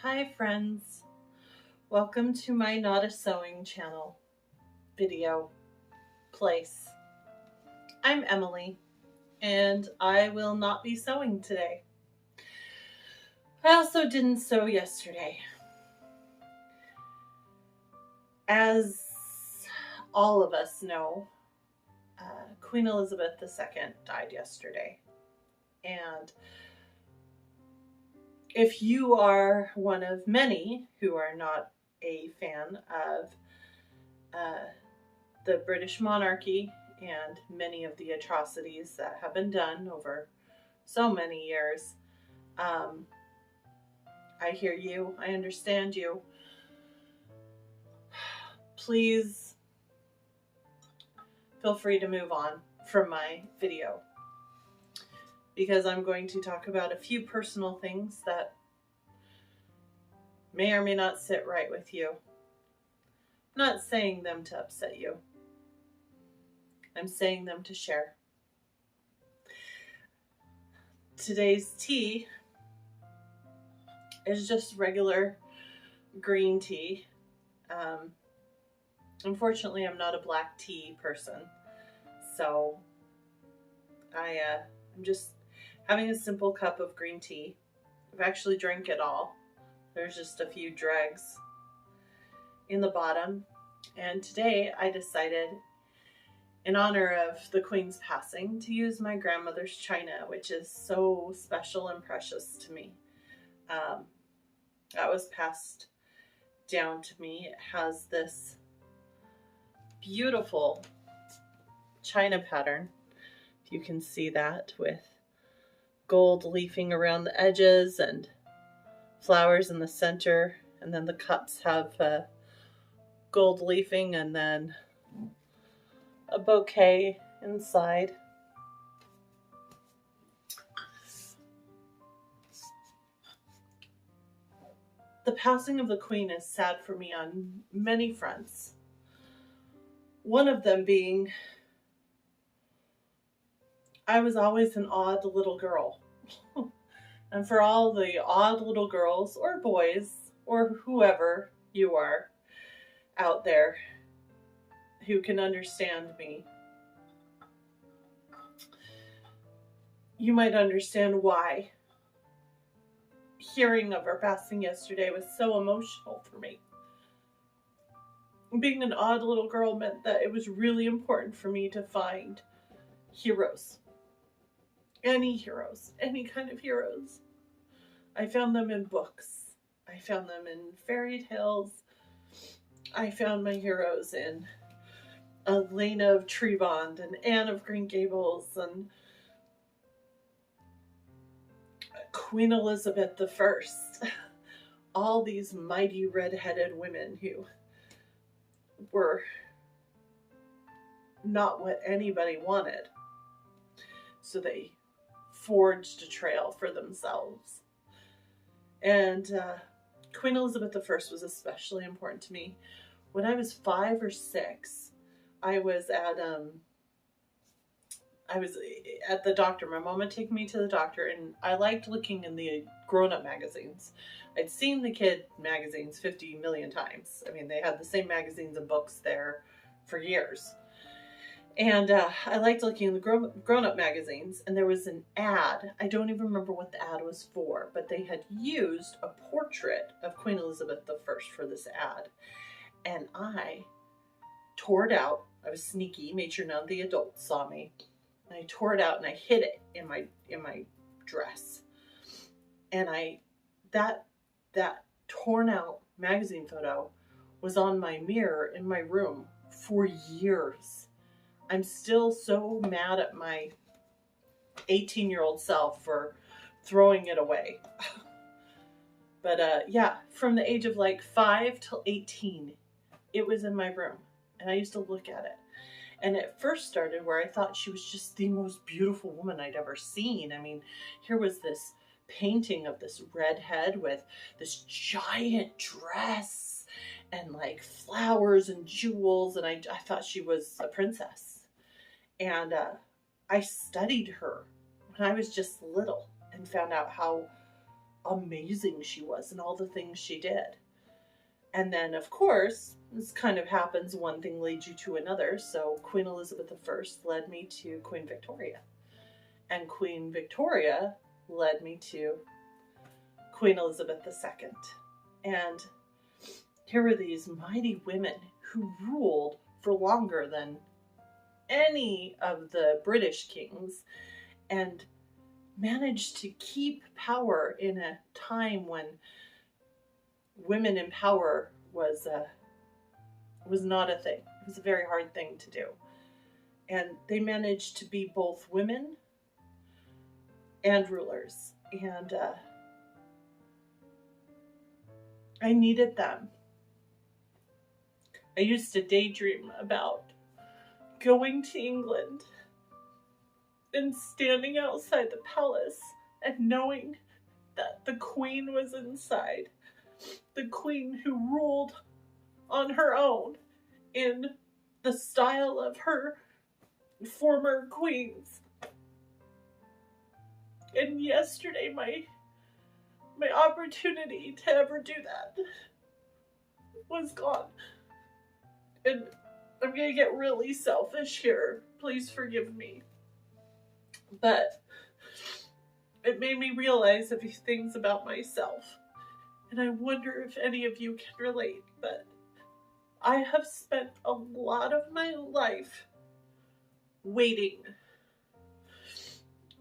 Hi friends, welcome to my Not a Sewing channel video place. I'm Emily and I will not be sewing today. I also didn't sew yesterday. As all of us know, Queen Elizabeth II died yesterday, and if you are one of many who are not a fan of the British monarchy and many of the atrocities that have been done over so many years, I hear you, I understand you. Please feel free to move on from my video, because I'm going to talk about a few personal things that may or may not sit right with you. I'm not saying them to upset you. I'm saying them to share. Today's tea is just regular green tea. Unfortunately, I'm not a black tea person, so I'm just having a simple cup of green tea. I've actually drank it all. There's just a few dregs in the bottom. And today I decided, in honor of the Queen's passing, to use my grandmother's china, which is so special and precious to me. That was passed down to me. It has this beautiful china pattern, if you can see that, with gold leafing around the edges and flowers in the center, and then the cups have gold leafing and then a bouquet inside. The passing of the Queen is sad for me on many fronts. One of them being, I was always an odd little girl. And for all the odd little girls or boys or whoever you are out there who can understand me, you might understand why hearing of her passing yesterday was so emotional for me. Being an odd little girl meant that it was really important for me to find heroes. Any heroes, any kind of heroes. I found them in books. I found them in fairy tales. I found my heroes in Elena of Trebond and Anne of Green Gables and Queen Elizabeth I. All these mighty red-headed women who were not what anybody wanted. So they forged a trail for themselves. And Queen Elizabeth I was especially important to me. When I was 5 or 6, I was at the doctor. My mom would take me to the doctor, and I liked looking in the grown-up magazines. I'd seen the kid magazines 50 million times. I mean, they had the same magazines and books there for years. And I liked looking in the grown-up magazines, and there was an ad. I don't even remember what the ad was for, but they had used a portrait of Queen Elizabeth I for this ad. And I tore it out. I was sneaky, made sure none of the adults saw me. And I tore it out and I hid it in my dress. And that torn out magazine photo was on my mirror in my room for years. I'm still so mad at my 18-year-old self for throwing it away. But yeah, from the age of like 5 till 18, it was in my room, and I used to look at it. And it first started where I thought she was just the most beautiful woman I'd ever seen. I mean, here was this painting of this redhead with this giant dress and like flowers and jewels, and I thought she was a princess. And I studied her when I was just little and found out how amazing she was and all the things she did. And then, of course, this kind of happens, one thing leads you to another. So Queen Elizabeth I led me to Queen Victoria. And Queen Victoria led me to Queen Elizabeth II. And here were these mighty women who ruled for longer than any of the British kings and managed to keep power in a time when women in power was not a thing. It was a very hard thing to do. And they managed to be both women and rulers. And I needed them. I used to daydream about going to England and standing outside the palace and knowing that the Queen was inside. The Queen who ruled on her own in the style of her former queens. And yesterday, my opportunity to ever do that was gone. And I'm gonna get really selfish here. Please forgive me. But it made me realize a few things about myself. And I wonder if any of you can relate, but I have spent a lot of my life waiting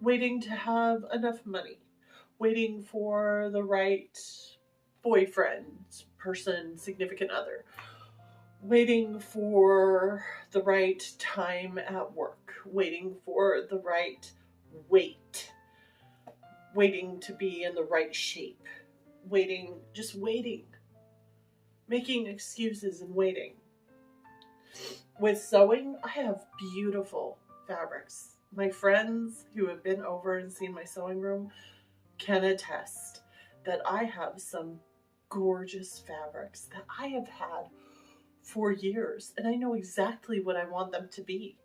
to have enough money, waiting for the right boyfriend, person, significant other, waiting for the right time at work, waiting for the right weight, waiting to be in the right shape, just waiting, making excuses and waiting. With sewing, I have beautiful fabrics. My friends who have been over and seen my sewing room can attest that I have some gorgeous fabrics that I have had for years, and I know exactly what I want them to be.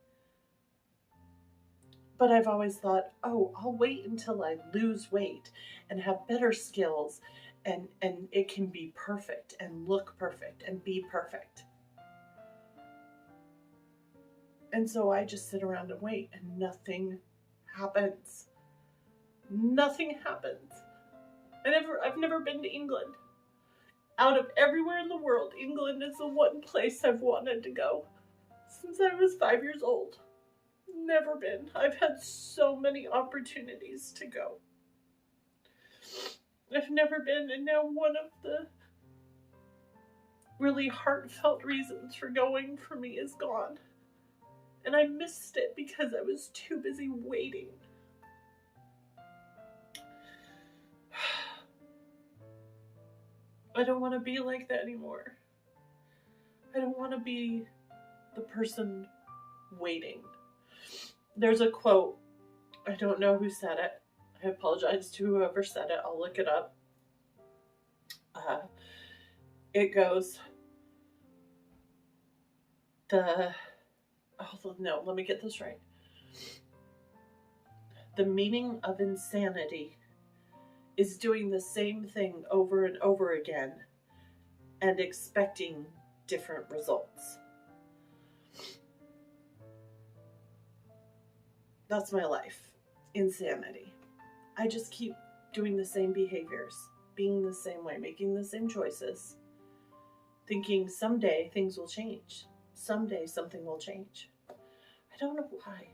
But I've always thought, oh, I'll wait until I lose weight and have better skills, and it can be perfect and look perfect and be perfect. And so I just sit around and wait, and nothing happens. Nothing happens. I've never been to England. Out of everywhere in the world, England is the one place I've wanted to go since I was 5 years old. Never been. I've had so many opportunities to go. I've never been, and now one of the really heartfelt reasons for going for me is gone. And I missed it because I was too busy waiting. I don't want to be like that anymore. I don't want to be the person waiting. There's a quote. I don't know who said it. I apologize to whoever said it. I'll look it up. It goes, let me get this right. The meaning of insanity is doing the same thing over and over again and expecting different results. That's my life. Insanity. I just keep doing the same behaviors, being the same way, making the same choices, thinking someday things will change. Someday something will change. I don't know why.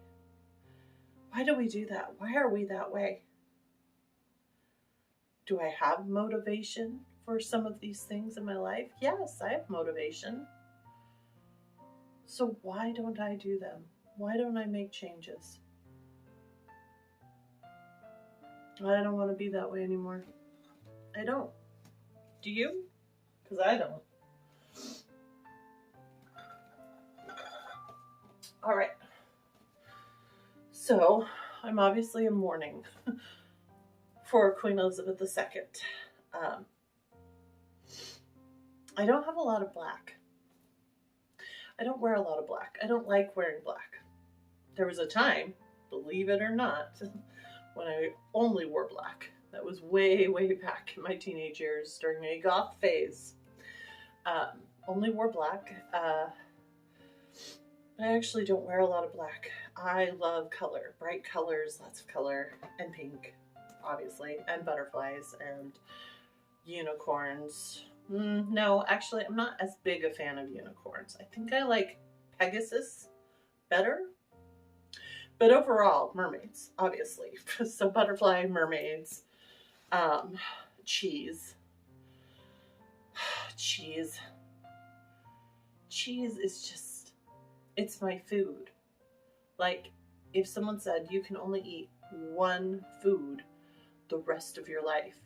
Why do we do that? Why are we that way? Do I have motivation for some of these things in my life? Yes, I have motivation. So why don't I do them? Why don't I make changes? I don't want to be that way anymore. I don't. Do you? Because I don't. All right. So, I'm obviously in mourning for Queen Elizabeth II. I don't have a lot of black. I don't wear a lot of black. I don't like wearing black. There was a time, believe it or not, when I only wore black. That was way, way back in my teenage years during a goth phase. Only wore black. I actually don't wear a lot of black. I love color, bright colors, lots of color, and pink, obviously, and butterflies and unicorns. No, actually, I'm not as big a fan of unicorns. I think I like Pegasus better. But overall, mermaids, obviously. So butterfly, mermaids, cheese. Cheese. Cheese is just, it's my food. Like, if someone said you can only eat one food the rest of your life,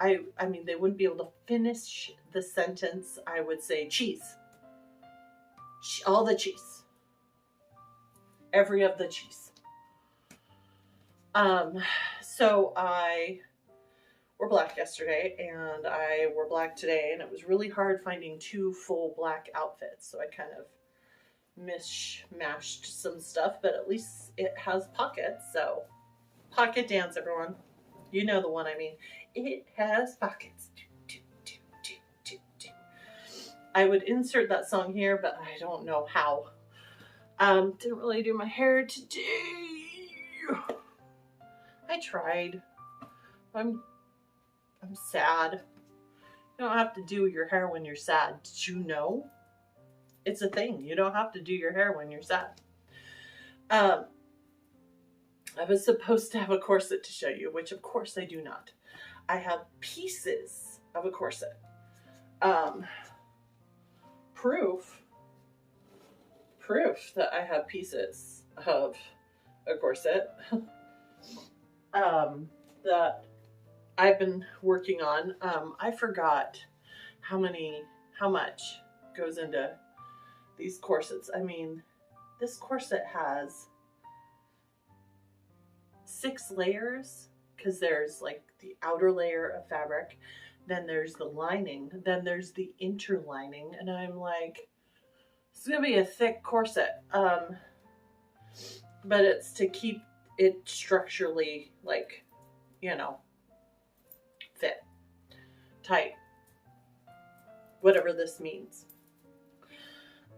I mean, they wouldn't be able to finish the sentence. I would say cheese. All the cheese. Every of the cheese. So I wore black yesterday and I wore black today, and it was really hard finding two full black outfits. So I kind of mishmashed some stuff, but at least it has pockets. So pocket dance, everyone. You know the one I mean. It has pockets. I would insert that song here, but I don't know how. Didn't really do my hair today. I tried. I'm sad. You don't have to do your hair when you're sad. Did you know? It's a thing. You don't have to do your hair when you're sad. I was supposed to have a corset to show you, which of course I do not. I have pieces of a corset. Proof that I have pieces of a corset that I've been working on. I forgot how much goes into these corsets. I mean, this corset has 6 layers, because there's like the outer layer of fabric, then there's the lining, then there's the interlining, and I'm like, it's gonna be a thick corset. But it's to keep it structurally, like, you know, fit, tight, whatever this means.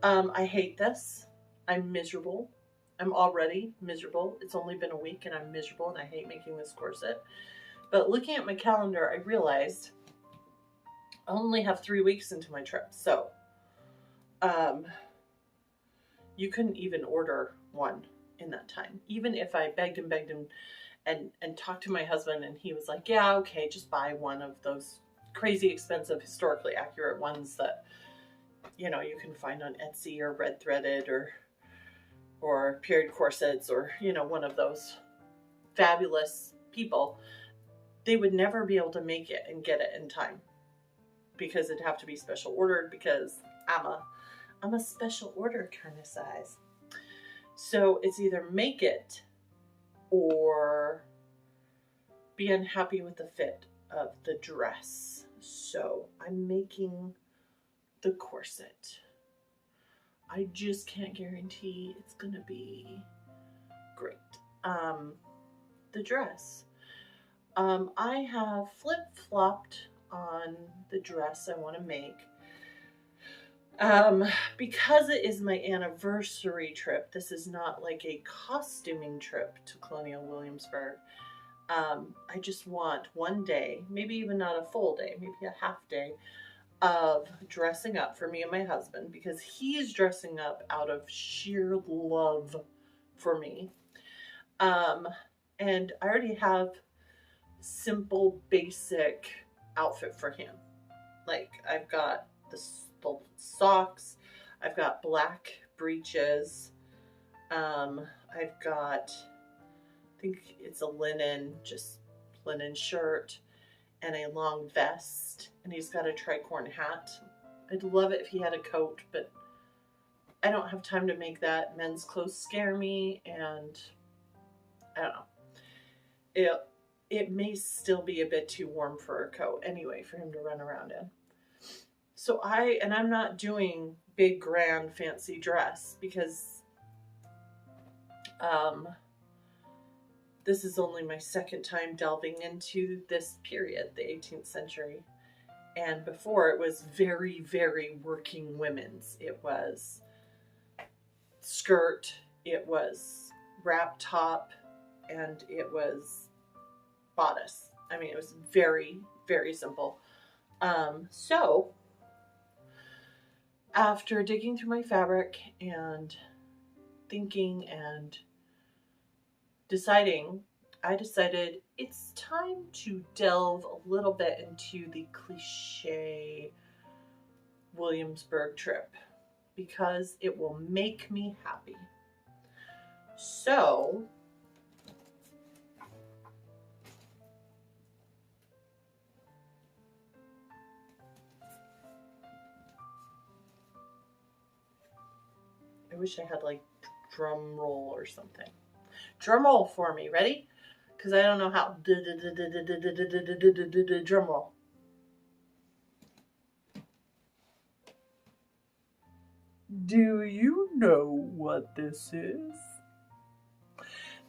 I hate this. I'm miserable. I'm already miserable. It's only been a week and I'm miserable and I hate making this corset. But looking at my calendar, I realized I only have 3 weeks into my trip. So, you couldn't even order one in that time. Even if I begged him and talked to my husband, and he was like, yeah, okay, just buy one of those crazy expensive, historically accurate ones that, you know, you can find on Etsy or Red Threaded or Period Corsets, or, you know, one of those fabulous people. They would never be able to make it and get it in time, because it'd have to be special ordered, because I'm a special order kind of size. So it's either make it or be unhappy with the fit of the dress. So I'm making the corset. I just can't guarantee it's gonna be great. The dress. I have flip-flopped on the dress I want to make. Because it is my anniversary trip, this is not like a costuming trip to Colonial Williamsburg. I just want one day, maybe even not a full day, maybe a half day of dressing up for me and my husband, because he is dressing up out of sheer love for me. And I already have simple, basic outfit for him. Like, I've got the socks, I've got black breeches, I've got, I think it's a linen shirt and a long vest, and he's got a tricorn hat. I'd love it if he had a coat, but I don't have time to make that. Men's clothes scare me, and I don't know. It may still be a bit too warm for a coat anyway for him to run around in. So I'm not doing big, grand, fancy dress, because this is only my second time delving into this period, the 18th century. And before, it was very, very working women's. It was skirt, it was wrap top, and it was bodice. I mean, it was very, very simple. So after digging through my fabric and thinking and deciding, I decided it's time to delve a little bit into the cliche Williamsburg trip because it will make me happy. So I wish I had like drum roll or something. Drum roll for me, ready? Because I don't know how. Drum roll. Do you know what this is?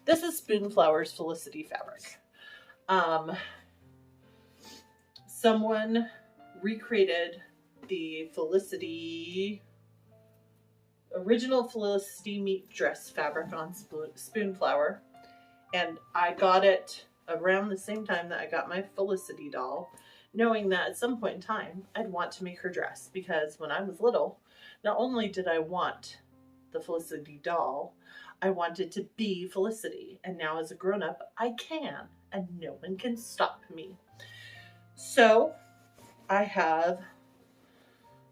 This is Spoonflower's Felicity fabric. Someone recreated the original Felicity meat dress fabric on Spoonflower, and I got it around the same time that I got my Felicity doll, knowing that at some point in time I'd want to make her dress, because when I was little, not only did I want the Felicity doll, I wanted to be Felicity, and now as a grown-up I can, and no one can stop me. So I have a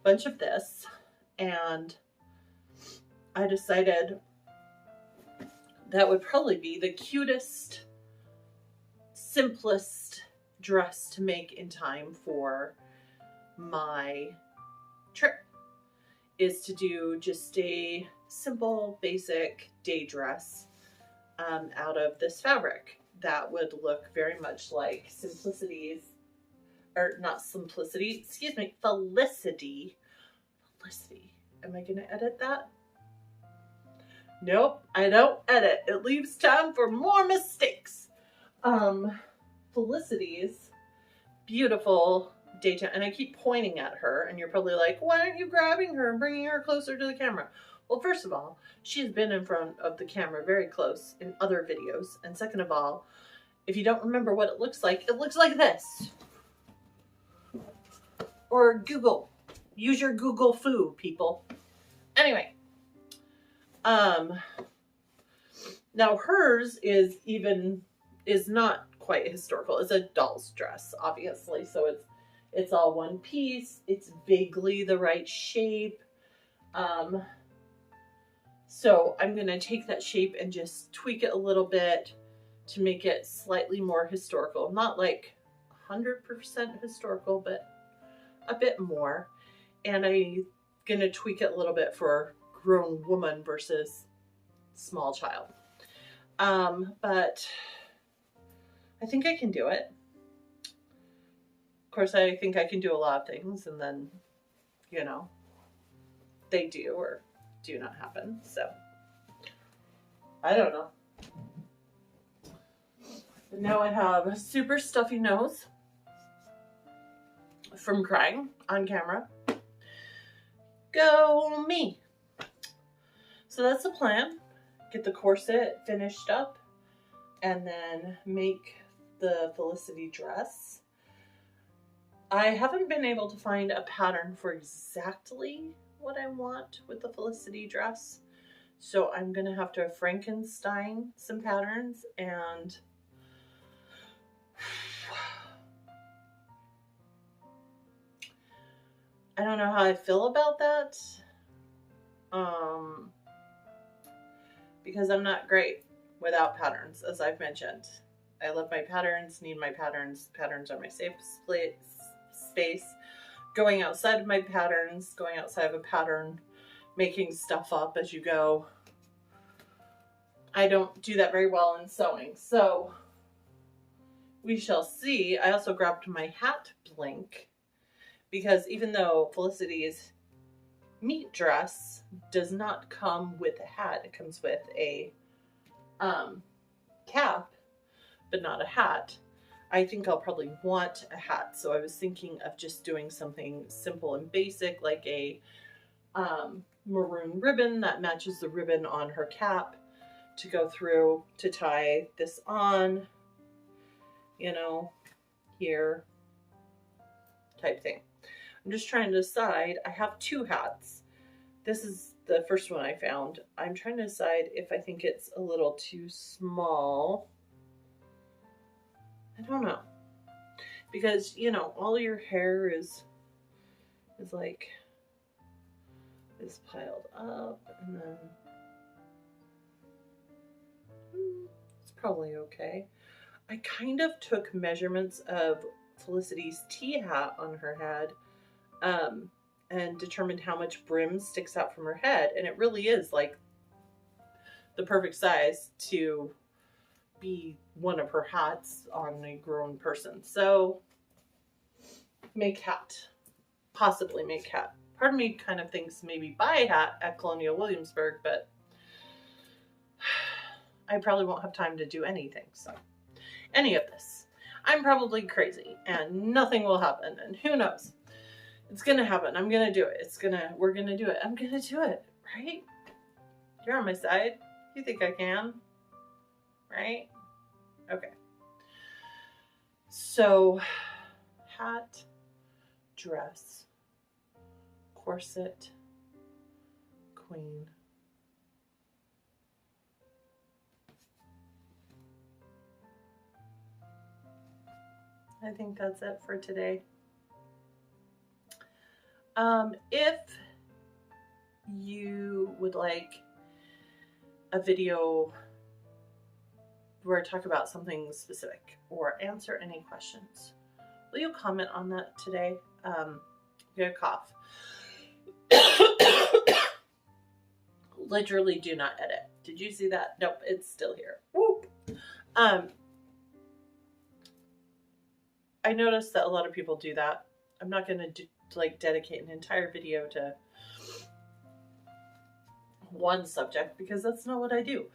bunch of this, and I decided that would probably be the cutest, simplest dress to make in time for my trip, is to do just a simple, basic day dress out of this fabric that would look very much like Felicity. Am I going to edit that? Nope, I don't edit. It leaves time for more mistakes. Felicity's beautiful daytime, and I keep pointing at her, and you're probably like, why aren't you grabbing her and bringing her closer to the camera? Well, first of all, she's been in front of the camera very close in other videos, and second of all, if you don't remember what it looks like this. Or Google. Use your Google foo, people. Anyway. Now hers is not quite historical. It's a doll's dress, obviously. So it's all one piece. It's vaguely the right shape. So I'm going to take that shape and just tweak it a little bit to make it slightly more historical. Not like 100% historical, but a bit more. And I'm going to tweak it a little bit for grown woman versus small child. But I think I can do it. Of course, I think I can do a lot of things, and then, you know, they do or do not happen. So I don't know. But now I have a super stuffy nose from crying on camera. Go me. So that's the plan. Get the corset finished up and then make the Felicity dress. I haven't been able to find a pattern for exactly what I want with the Felicity dress. So I'm going to have to Frankenstein some patterns, and I don't know how I feel about that. Because I'm not great without patterns, as I've mentioned. I love my patterns, need my patterns. Patterns are my safe space. Going outside of my patterns, going outside of a pattern, making stuff up as you go. I don't do that very well in sewing, so we shall see. I also grabbed my hat blank because even though Felicity's meat dress does not come with a hat, it comes with a cap. but not a hat. I think I'll probably want a hat. So I was thinking of just doing something simple and basic, like a maroon ribbon that matches the ribbon on her cap to go through to tie this on, you know, here type thing. I'm just trying to decide. I have two hats. This is the first one I found. I'm trying to decide if I think it's a little too small. I don't know. Because, you know, all your hair is like, is piled up, and then it's probably okay. I kind of took measurements of Felicity's tea hat on her head, and determined how much brim sticks out from her head, and it really is like the perfect size to be one of her hats on a grown person. So make hat, possibly make hat. Part of me kind of thinks maybe buy a hat at Colonial Williamsburg, but I probably won't have time to do anything. So any of this, I'm probably crazy and nothing will happen, and who knows? It's gonna happen. I'm gonna do it. We're gonna do it. I'm gonna do it, right? You're on my side. You think I can, right? Okay. So, hat, dress, corset, queen. I think that's it for today. If you would like a video where I talk about something specific or answer any questions, will you comment on that today? Get a cough. Literally do not edit. Did you see that? Nope, it's still here. Whoop. I noticed that a lot of people do that. I'm not going to dedicate an entire video to one subject because that's not what I do.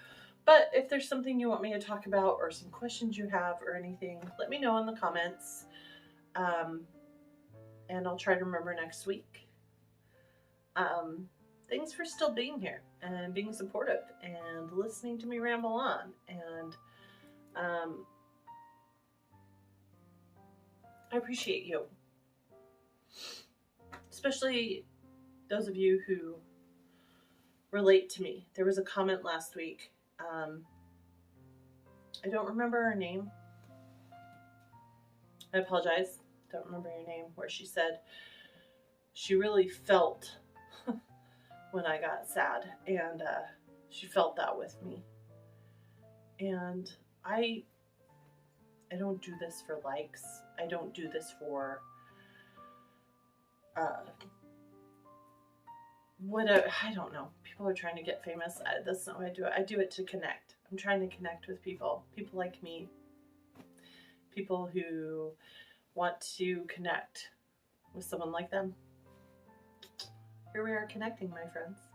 But if there's something you want me to talk about or some questions you have or anything, let me know in the comments. And I'll try to remember next week. Thanks for still being here and being supportive and listening to me ramble on. And I appreciate you. Especially those of you who relate to me. There was a comment last week. I don't remember her name. I apologize. Don't remember your name. Where she said she really felt when I got sad, and she felt that with me. And I don't do this for likes. I don't do this for I don't know. People are trying to get famous. That's not what I do. I do it to connect. I'm trying to connect with people like me, people who want to connect with someone like them. Here we are connecting, my friends.